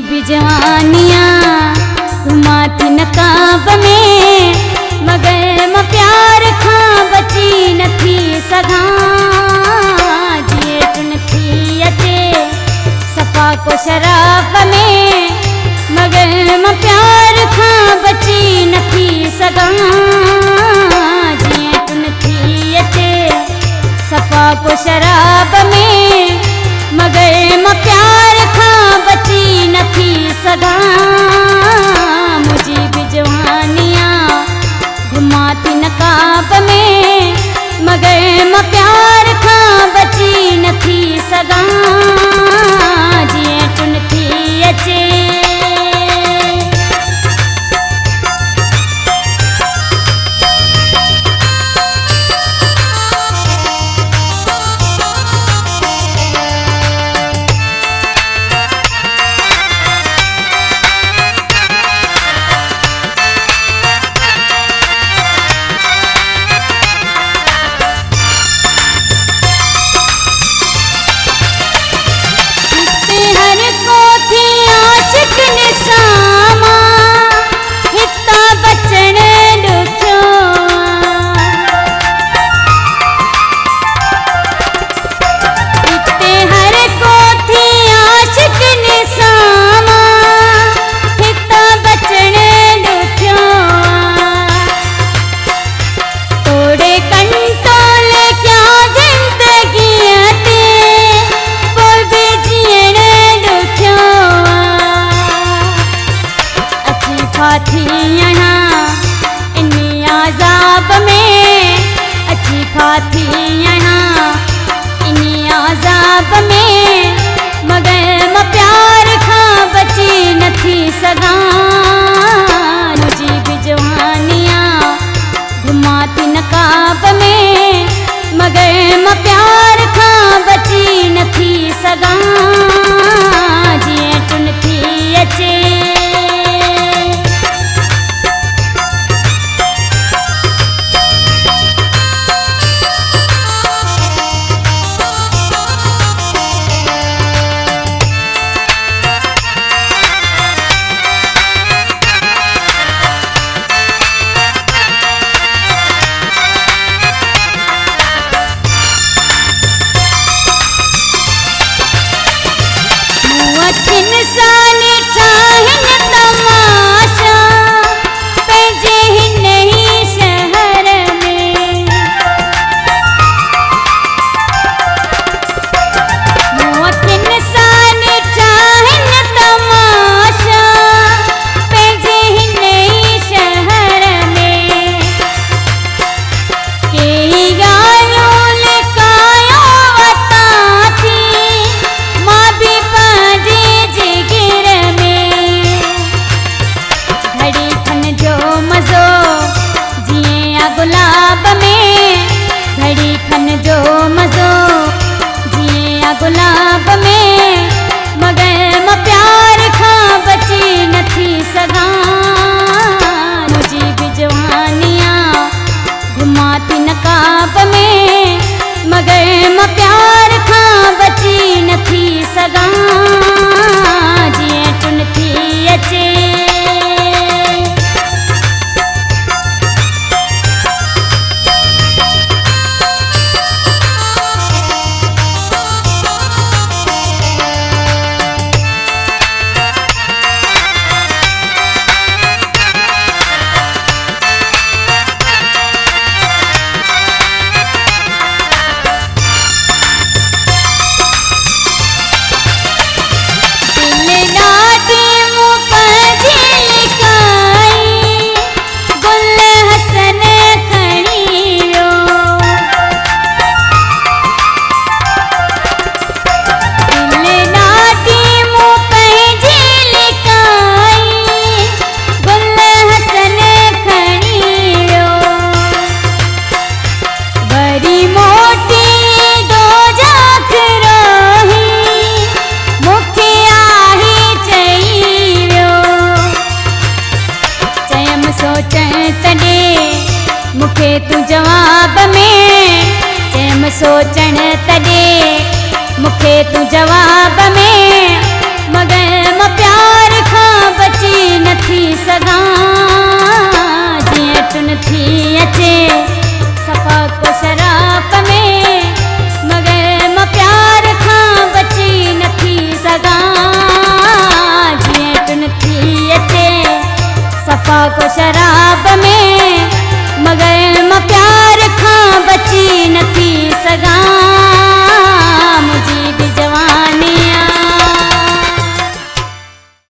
बिजवानिया घुमाती नकाब में मगर म प्यार खां बची न थी सघां जीअं टुन थी अचे सफ़ा को शराब में मगर म प्यार खां बची न थी सघां जीअं टुन थी अचे सफ़ा को शराब में मगर म प्यार खां बची न थी सघां मुझी बिजवानिया घुमाती नकाब में मगर म प्यार खां बची न थी सघां जीअं टुन थी अचे थी यहाँ इन्हीं आज़ाब में अच्छी खाती यहाँ इन्हीं आज़ाब में मगर म प्यार खां बची न थी सघां मुझी बिजवानिया घुमाती नकाब में मगर म प्यार खां बची न थी सघां जीअं टुन थी अचे इंसान चाहिन तमाशा पंहिंजे हिन ही शहर में इंसान चाहिन तमाशा पंहिंजे हिन ही शहर में कई ॻाल्हियूं लिकायो वतां थी मां बि गुलाब में घड़ी खन जो मज़ो जीअं गुलाब में मगर म प्यार खां बची न थी सघां मुझी बिजवानिया घुमाती नकाब में मगर म प्यार खां बची न थी सघां जीअं टुन थी अचे मुखे तू जवाब में चैम सोचण तॾे मुखे तू जवाब में मगर म प्यार सफ़ा को शराब में